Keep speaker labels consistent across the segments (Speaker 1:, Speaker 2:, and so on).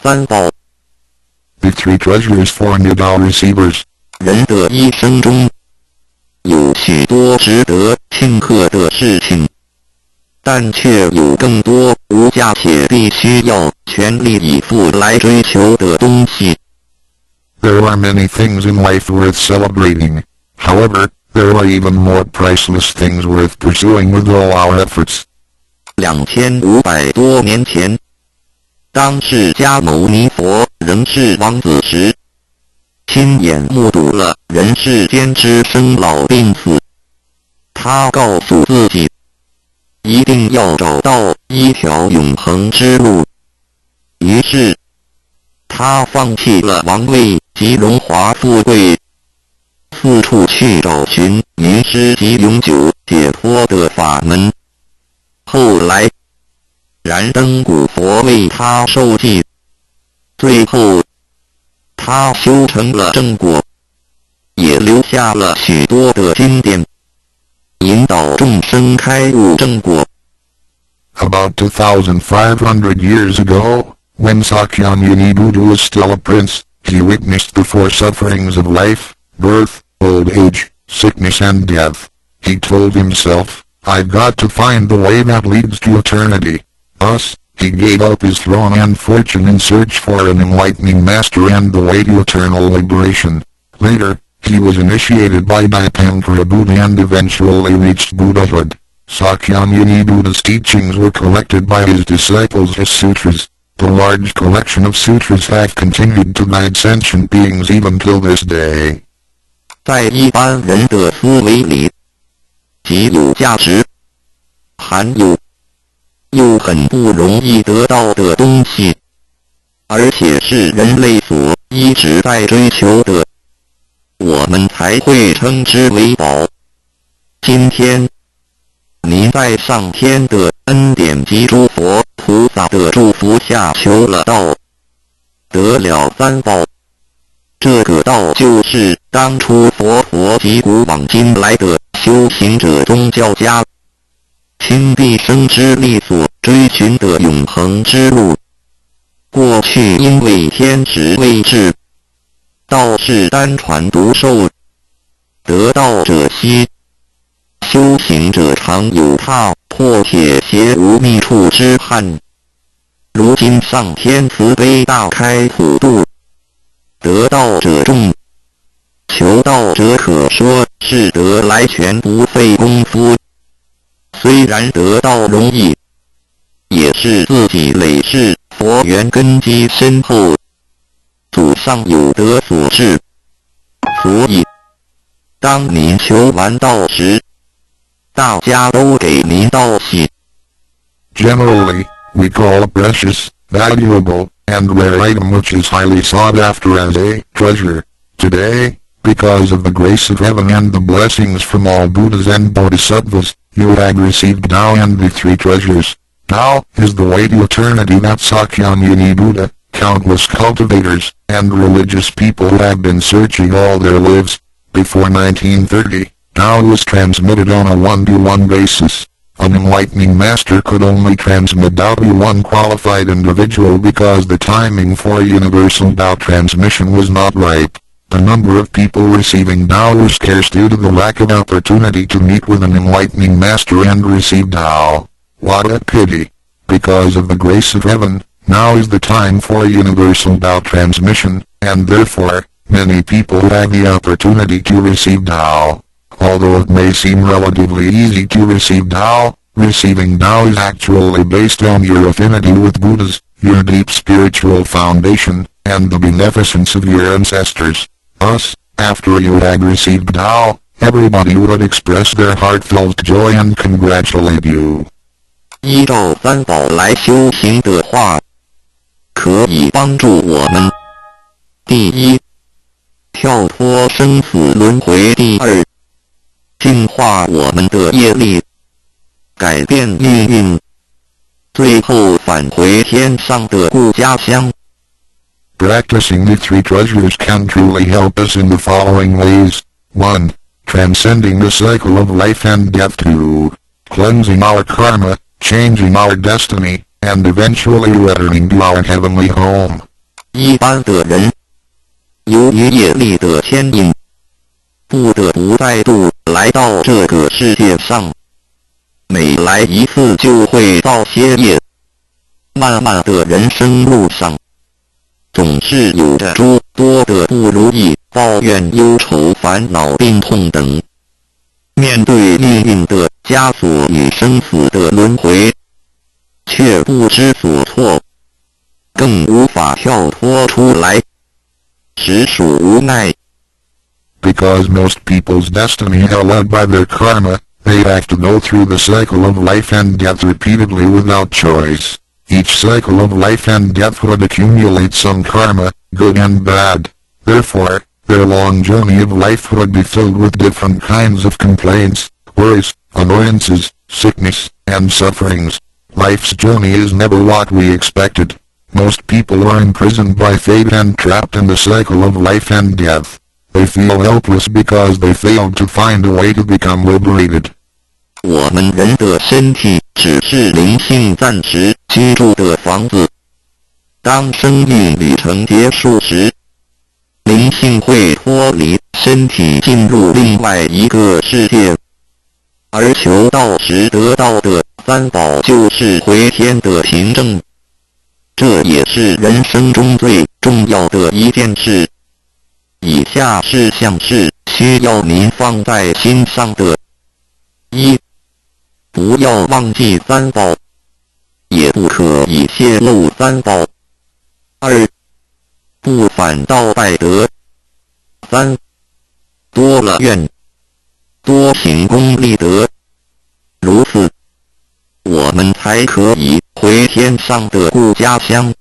Speaker 1: 三宝。
Speaker 2: The three treasures for Nidal receivers.
Speaker 1: 人的一生中，有许多值得庆贺的事情，但却有更多无价且必须要全力以赴来追求的东西。
Speaker 2: There are many things in life worth celebrating. However, there are even more priceless things worth pursuing with all our efforts.
Speaker 1: 2500多年前，当释迦牟尼佛仍是王子时，亲眼目睹了人世间之生老病死。他告诉自己，一定要找到一条永恒之路。于是，他放弃了王位及荣华富贵，四处去找寻迷失及永久解脱的法门。后来，燃灯古佛为他受记，最后，他修成了正果，也留下了许多的经典，引导众生开悟正果。
Speaker 2: About 2,500 years ago, when Sakyamuni Buddha was still a prince, he witnessed the four sufferings of life, birth, old age, sickness and death. He told himself, I've got to find the way that leads to eternity. Thus, he gave up his throne and fortune in search for an enlightening master and the way to eternal liberation. Later, he was initiated by Dipankara Buddha and eventually reached Buddhahood. Sakyamuni Buddha's teachings were collected by his disciples as sutras. The large collection of sutras have continued to guide sentient beings even till this day.
Speaker 1: 在一般人的思维里，极有价值、含有又很不容易得到的东西，而且是人类所一直在追求的，我们才会称之为宝。今天，您在上天的恩典及诸佛菩萨的祝福下求了道，得了三宝。这个道就是当初佛陀及古往今来的修行者宗教家倾毕生之力所追寻的永恒之路。过去因为天时未至，道是单传独授，得道者稀，修行者常有踏破铁鞋无觅处之憾。如今上天慈悲大开普渡，得道者众，求道者可说是得来全不费功夫。虽然得道容易，也是自己累世佛缘根基深厚，祖上有德所致。所以，当您求完道时，大家都给您道喜。
Speaker 2: Generally, we call a precious, valuable, and rare item which is highly sought after as a treasure. Today, because of the grace of heaven and the blessings from all Buddhas and Bodhisattvas, you have received Tao and the three treasures. Tao is the way to eternity that Sakyamuni Buddha, countless cultivators, and religious people have been searching all their lives. Before 1930, Tao was transmitted on a one-to-one basis. An enlightening master could only transmit Tao to one qualified individual because the timing for universal Tao transmission was not ripe. The number of people receiving Tao was scarce due to the lack of opportunity to meet with an enlightening master and receive Tao. What a pity! Because of the grace of heaven, now is the time for universal Tao transmission, and therefore, many people have the opportunity to receive Tao. Although it may seem relatively easy to receive Tao, receiving Tao is actually based on your affinity with Buddhas, your deep spiritual foundation, and the beneficence of your ancestors. Thus, after you have received Tao, everybody would express their heartfelt joy and congratulate you.
Speaker 1: 依照三宝来修行的话，可以帮助我们：第一，跳脱生死轮回；第二，净化我们的业力，改变命运，最后返回天上的故家乡。
Speaker 2: Practicing the three treasures can truly help us in the following ways. 1. Transcending the cycle of life and death. 2. Cleansing our karma, changing our destiny, and eventually returning to our heavenly home.
Speaker 1: 一般的人，由于业力的牵引，不得不再度来到这个世界上。每来一次就会造些业，漫漫的人生路上，总是有着诸多的不如意、抱怨、忧愁、烦恼、病痛等。面对命运的枷锁与生死的轮回，却不知所措，更无法跳脱出来，实属无奈。
Speaker 2: Because most people's destiny are led by their karma, they have to go through the cycle of life and death repeatedly without choice. Each cycle of life and death would accumulate some karma, good and bad. Therefore, their long journey of life would be filled with different kinds of complaints, worries, annoyances, sickness, and sufferings. Life's journey is never what we expected. Most people are imprisoned by fate and trapped in the cycle of life and death. They feel helpless because they failed to find a way to become liberated.
Speaker 1: 我们人的身体只是灵性暂时居住的房子，当生命旅程结束时，灵性会脱离身体进入另外一个世界，而求道时得到的三宝就是回天的凭证。这也是人生中最重要的一件事。以下事项是需要您放在心上的：一、不要忘记三宝，也不可以泄露三宝；二、不反倒败德；三、多了愿，多行功立德。如此，我们才可以回天上的故家乡。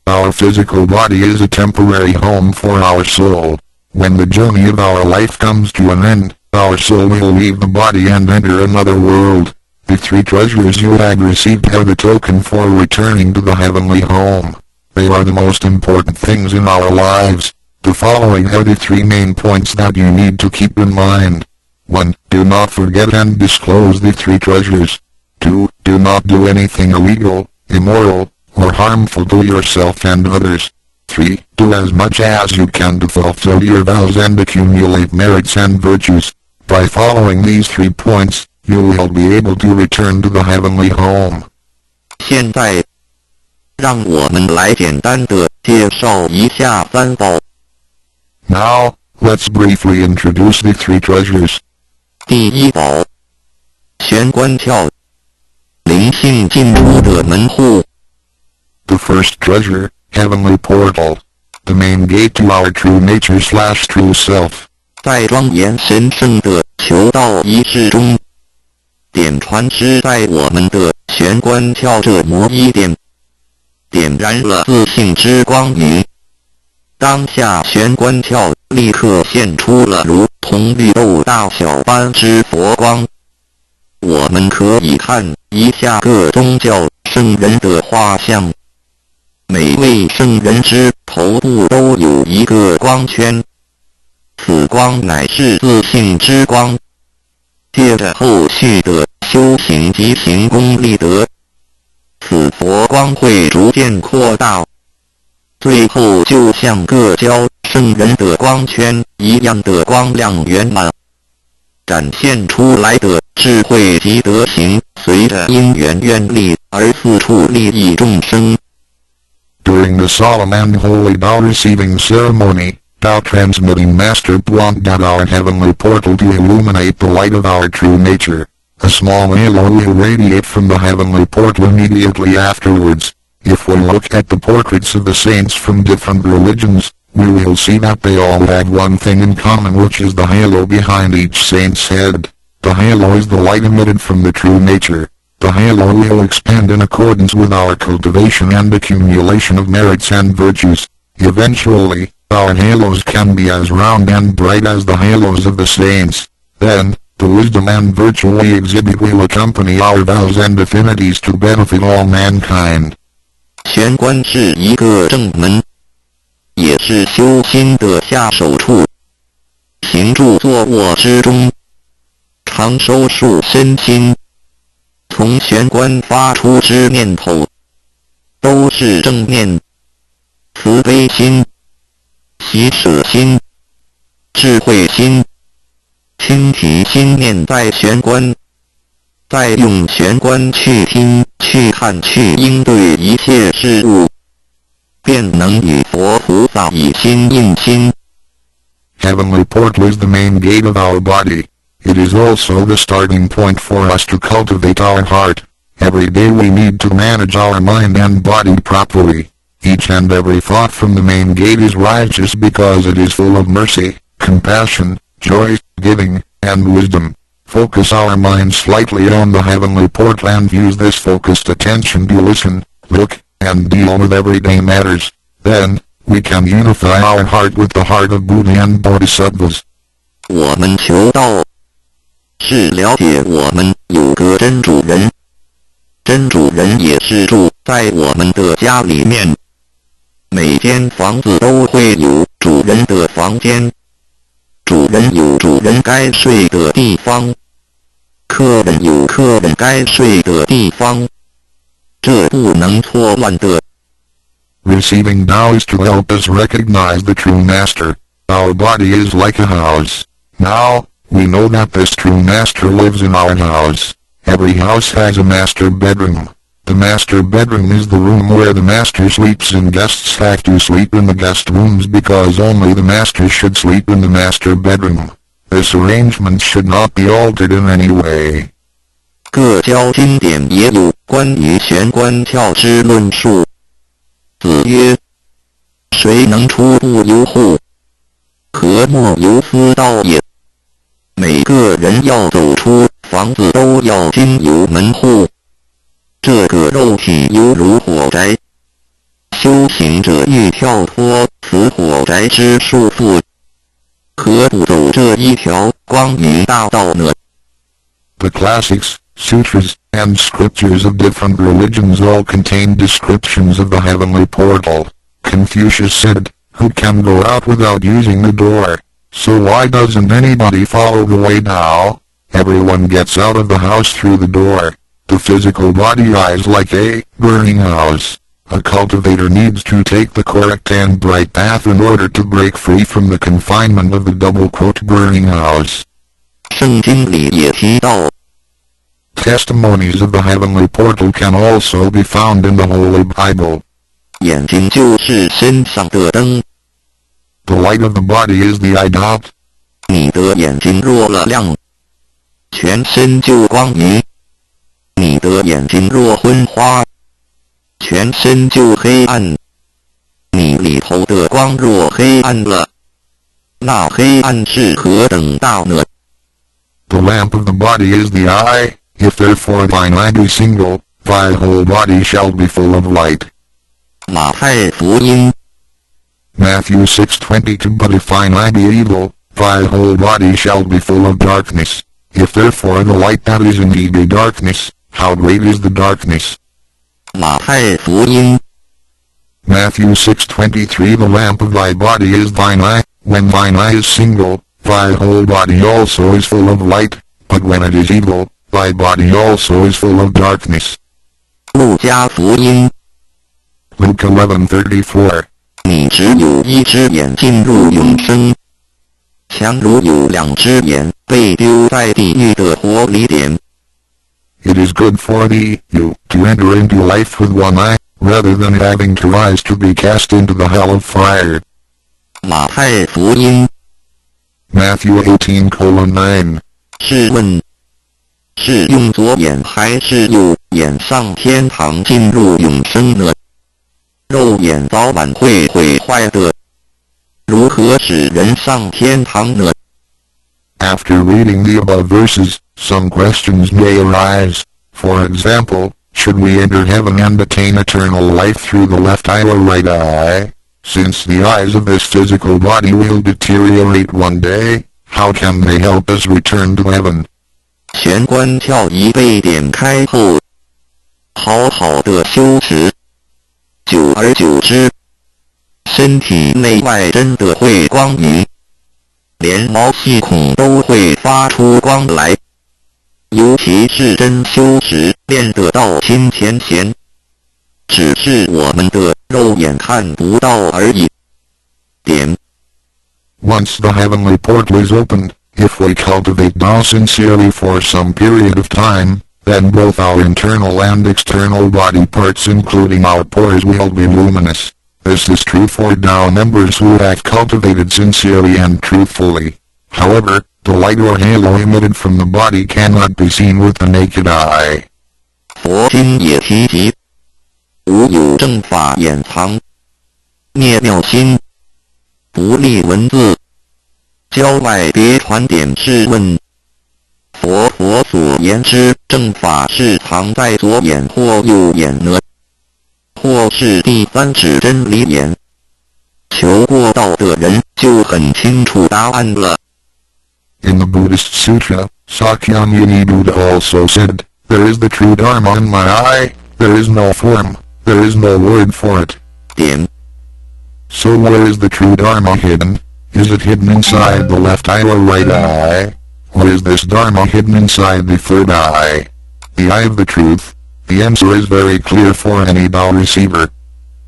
Speaker 2: Our physical body is a temporary home for our soul. When the journey of our life comes to an end, our soul will leave the body and enter another world. The three treasures you have received are the token for returning to the heavenly home. They are the most important things in our lives. The following are the three main points that you need to keep in mind. 1. Do not forget and disclose the three treasures. 2. Do not do anything illegal, immoral, or harmful to yourself and others. 3. Do as much as you can to fulfill your vows and accumulate merits and virtues. By following these 3 points, you will be able to return to the heavenly home.
Speaker 1: 现在，让我们来简单的介绍一下三宝。
Speaker 2: Now, let's briefly introduce the 3 treasures.
Speaker 1: 第一宝，玄关窍，灵性进出的门户。
Speaker 2: The first treasure, heavenly portal. The main gate to our true nature/true self.
Speaker 1: 在庄严神圣的求道仪式中，点传师在我们的玄关窍这魔衣点，点燃了自信之光明。当下玄关窍立刻现出了如同绿豆大小般之佛光。我们可以看一下各宗教圣人的画像。每位圣人之头部都有一个光圈，此光乃是自信之光。借着后续的修行及行功立德，此佛光会逐渐扩大，最后就像各教圣人的光圈一样的光亮圆满，展现出来的智慧及德行，随着因缘愿力而四处利益众生。
Speaker 2: During the solemn and holy Tao receiving ceremony, Tao transmitting Master pointed our heavenly portal to illuminate the light of our true nature. A small halo will radiate from the heavenly portal immediately afterwards. If we look at the portraits of the saints from different religions, we will see that they all have one thing in common, which is the halo behind each saint's head. The halo is the light emitted from the true nature. The halo will expand in accordance with our cultivation and accumulation of merits and virtues. Eventually, our halos can be as round and bright as the halos of the saints. Then, the wisdom and virtue we exhibit will accompany our vows and affinities to benefit all mankind.
Speaker 1: 玄关是一个正门，也是修心的下手处。行住坐卧之中，常收束身心。从玄关发出之念头，都是正念。慈悲心、喜舍心、智慧心，倾提心念在玄关，再用玄关去听、去看、去应对一切事物，便能与佛菩萨以心印心。
Speaker 2: Heavenly portal is the main gate of our body. It is also the starting point for us to cultivate our heart. Every day we need to manage our mind and body properly. Each and every thought from the main gate is righteous because it is full of mercy, compassion, joy, giving, and wisdom. Focus our mind slightly on the heavenly portal and use this focused attention to listen, look, and deal with everyday matters. Then, we can unify our heart with the heart of Buddha and Bodhisattvas.
Speaker 1: 我们求道，是了解我们有个真主人，真主人也是住在我们的家里面。每间房子都会有主人的房间，主人有主人该睡的地方，客人有客人该睡的地方，这不能错乱的。
Speaker 2: Receiving Tao is to help us recognize the true master. Our body is like a house. Now, we know that this true master lives in our house. Every house has a master bedroom. The master bedroom is the room where the master sleeps and guests have to sleep in the guest rooms because only the master should sleep in the master bedroom. This arrangement should not be altered in any way.
Speaker 1: 各教经典也有关于玄关窍之论述。子曰：谁能出不由户？何莫由私道也。每个人要走出房子都要经由门户。这个肉体犹如火宅，修行者欲跳脱此火宅之束缚，何不走这一条光明大道呢？
Speaker 2: The classics, sutras, and scriptures of different religions all contain descriptions of the heavenly portal. Confucius said, "Who can go out without using the door? So why doesn't anybody follow the way now? Everyone gets out of the house through the door. The physical body is like a burning house. A cultivator needs to take the correct and bright path in order to break free from the confinement of the burning house."
Speaker 1: 圣经里也提到，
Speaker 2: Testimonies of the heavenly portal can also be found in the Holy Bible.
Speaker 1: 眼睛就是身上的灯，
Speaker 2: The light of the body is the eye dot.
Speaker 1: 你的眼睛若了亮，全身就光明；你的眼睛若昏花，全身就黑暗。你里头的光若黑暗了，那黑暗是何等大呢？
Speaker 2: The lamp of the body is the eye. If therefore thine eye be single, thy whole body shall be full of light.
Speaker 1: 马太福音
Speaker 2: Matthew 6:22 But if thine eye be evil, thy whole body shall be full of darkness. If therefore the light that is in thee be darkness, how great is the darkness?
Speaker 1: 马太福音
Speaker 2: Matthew 6:23 The lamp of thy body is thine eye. When thine eye is single, thy whole body also is full of light, but when it is evil, thy body also is full of darkness.
Speaker 1: 路加福音
Speaker 2: Luke 11:34
Speaker 1: 你只有一只眼进入永生，强如有两只眼被丢在地狱的火里点。
Speaker 2: It is good for thee, you, to enter into life with one eye, rather than having two eyes to be cast into the hell of fire.
Speaker 1: 马太福音
Speaker 2: Matthew 18:9
Speaker 1: 试问，是用左眼还是右眼上天堂进入永生呢？肉眼早晚会毁坏的，如何使人上天堂呢？
Speaker 2: After reading the above verses, some questions may arise. For example, should we enter heaven and attain eternal life through the left eye or right eye? Since the eyes of this physical body will deteriorate one day, how can they help us return to heaven?
Speaker 1: 玄关窍一被点开后，好好的修持，久而久之，身体内外真的会光明，连毛细孔都会发出光来。尤其是真修持练得到亲前贤，只是我们的肉眼看不到而已。点。
Speaker 2: Once the heavenly portal is opened, if we cultivate Tao sincerely for some period of time, then both our internal and external body parts including our pores will be luminous. This is true for Tao members who have cultivated sincerely and truthfully. However, the light or halo emitted from the body cannot be seen with the naked eye.
Speaker 1: 佛经也提及，无有正法掩藏，灭妙心，不立文字，教外别传点试问。佛所言之正法是藏在左眼或右眼呢？或是第三指真理眼？求过道的人就很清楚答案了。
Speaker 2: In the Buddhist Sutra, Sakyamuni Buddha also said, "There is the true Dharma in my eye, there is no form, there is no word for it."
Speaker 1: 点。
Speaker 2: So where is the true Dharma hidden? Is it hidden inside the left eye or right eye? Or is this Dharma hidden inside the third eye? The eye of the truth? The answer is very clear for any Tao receiver.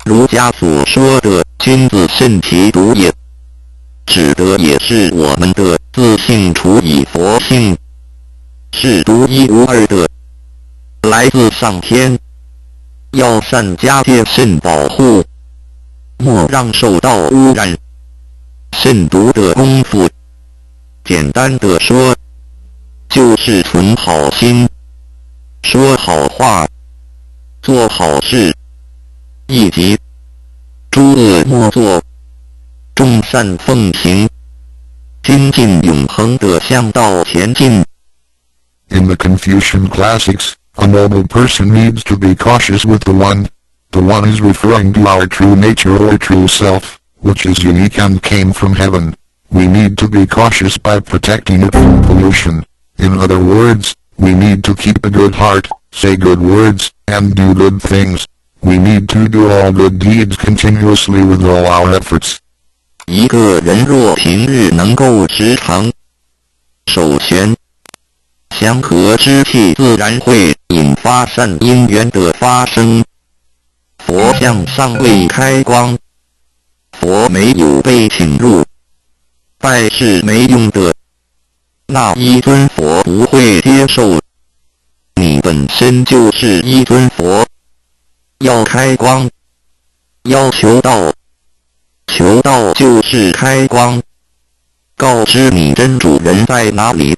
Speaker 1: 儒家所说的君子慎其独也，指的也是我们的自性除以佛性，是独一无二的，来自上天，要善加戒慎保护，莫让受到污染。慎独的功夫，简单的说，就是存好心，说好话，做好事，以及诸恶莫作，众善奉行，精进永恒地向道前进。
Speaker 2: In the Confucian classics, a noble person needs to be cautious with the one. The one is referring to our true nature or true self, which is unique and came from heaven. We need to be cautious by protecting it from pollution. In other words, we need to keep a good heart, say good words, and do good things. We need to do all good deeds continuously with all our efforts.
Speaker 1: 一个人若平日能够时常守玄相合之气，自然会引发善因缘的发生。佛像尚未开光，佛没有被请入，拜是没用的。那一尊佛不会接受。你本身就是一尊佛，要开光，要求道，求道就是开光，告知你真主人在哪里。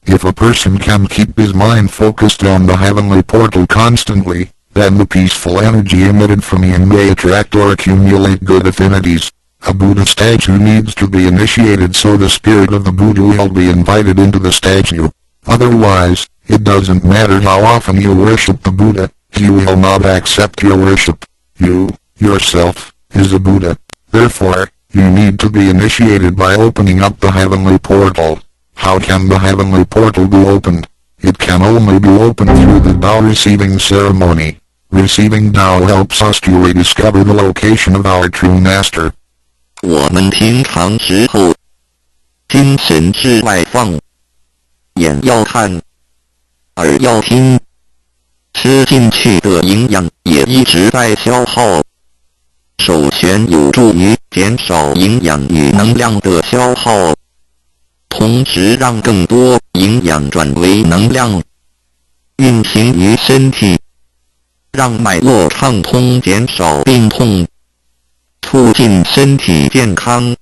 Speaker 2: If a person can keep his mind focused on the heavenly portal constantly, then the peaceful energy emitted from him may attract or accumulate good affinities. A Buddha statue needs to be initiated so the spirit of the Buddha will be invited into the statue. Otherwise, it doesn't matter how often you worship the Buddha, he will not accept your worship. You, yourself, is a Buddha. Therefore, you need to be initiated by opening up the heavenly portal. How can the heavenly portal be opened? It can only be opened through the Tao receiving ceremony. Receiving Tao helps us to rediscover the location of our true master.
Speaker 1: 我们平常时候，精神是外放，眼要看，耳要听，吃进去的营养也一直在消耗。守玄有助于减少营养与能量的消耗，同时让更多营养转为能量，运行于身体，让脉络畅通，减少病痛，促进身体健康。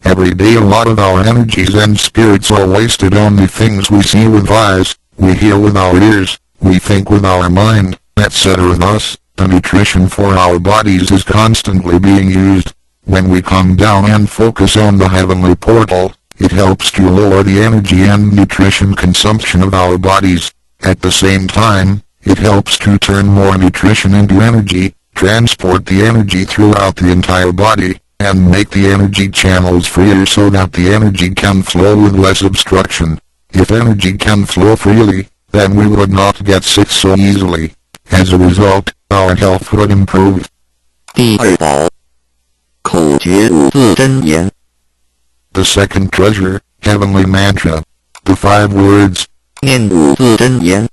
Speaker 2: Every day a lot of our energies and spirits are wasted on the things we see with eyes, we hear with our ears, we think with our mind, etc. Thus, the nutrition for our bodies is constantly being used. When we come down and focus on the heavenly portal, it helps to lower the energy and nutrition consumption of our bodies. At the same time, it helps to turn more nutrition into energy, transport the energy throughout the entire body, and make the energy channels freer so that the energy can flow with less obstruction. If energy can flow freely, then we would not get sick so easily. As a result, our health would improve.
Speaker 1: 第二宝，口诀五字真言。
Speaker 2: The second treasure, heavenly mantra. The 5 words.
Speaker 1: 念五字真言，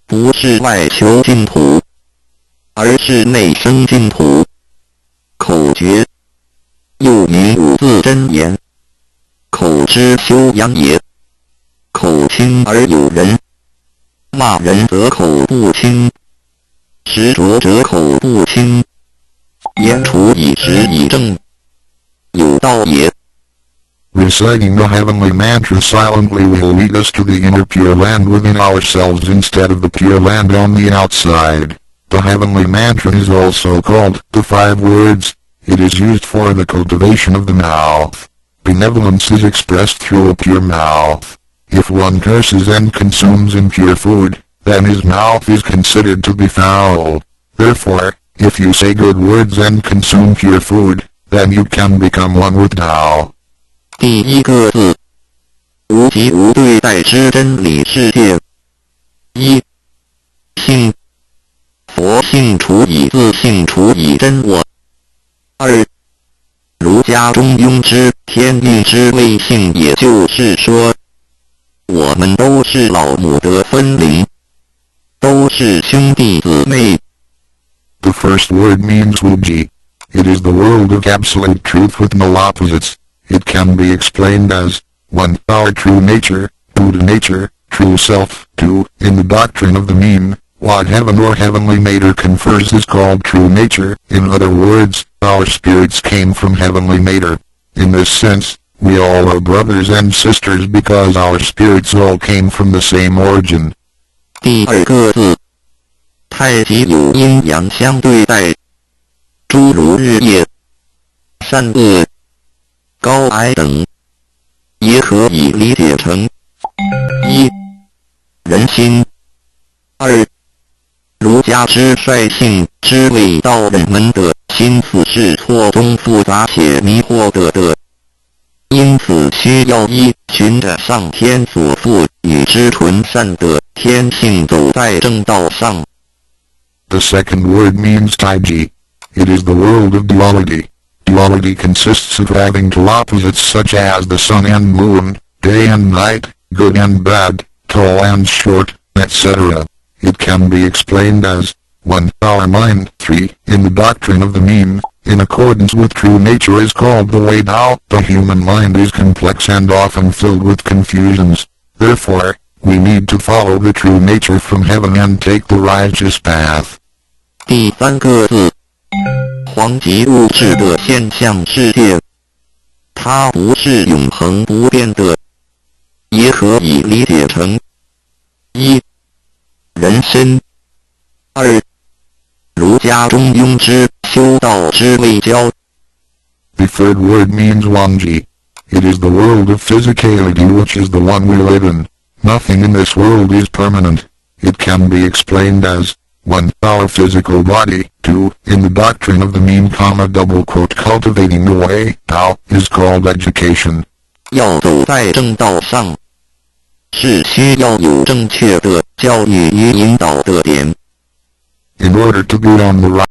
Speaker 1: 不是外求净土，而是内生净土。口诀，又名五字真言，口之修养也。口轻而有人，骂人则口不轻，执着者口不轻，言处以实以正，有道也。
Speaker 2: Reciting the heavenly mantra silently will lead us to the inner Pure Land within ourselves instead of the Pure Land on the outside. The heavenly mantra is also called the 5 words. It is used for the cultivation of the mouth. Benevolence is expressed through a pure mouth. If one curses and consumes impure food, then his mouth is considered to be foul. Therefore, if you say good words and consume pure food, then you can become one with Tao.
Speaker 1: 第一个字，无极无对待之真理世界。一，性，佛性除以自性除以真我。二，儒家中庸之天运之谓性，也就是说，我们都是老母的分灵，都是兄弟姊妹。
Speaker 2: The first word means Wuji. It is the world of absolute truth with no opposites. It can be explained as 1. Our true nature, Buddha nature, true self. 2. In the doctrine of the mean, what heaven or heavenly matter confers is called true nature. In other words, our spirits came from heavenly matter. In this sense, we all are brothers and sisters because our spirits all came from the same origin.
Speaker 1: 第二个字，太极有阴阳相对待，诸如日夜、善恶、高矮等，也可以理解成：一、人心；二、儒家之率性之谓道人们的心思是错综复杂且迷惑的，因此需要依循着上天所赋予之纯善的天性走在正道上。
Speaker 2: The second word means Taiji. It is the world of duality. Duality consists of having two opposites such as the sun and moon, day and night, good and bad, tall and short, etc. It can be explained as 1. Our mind. 3. In the doctrine of the mean, in accordance with true nature is called the way Tao. The human mind is complex and often filled with confusions. Therefore, we need to follow the true nature from heaven and take the righteous path.
Speaker 1: 第三个字，黄极物质的现象世界，它不是永恒不变的，也可以理解成：一、人身；二、儒家中庸之修道之谓教。
Speaker 2: The third word means Wanji. It is the world of physicality which is the one we live in. Nothing in this world is permanent. It can be explained as 1. Our physical body. 2. In the doctrine of the mean, double quote, cultivating the way, Tao, is called education.
Speaker 1: 要走在正道上，是需要有正确的教育与引导的点。
Speaker 2: In order to be on the right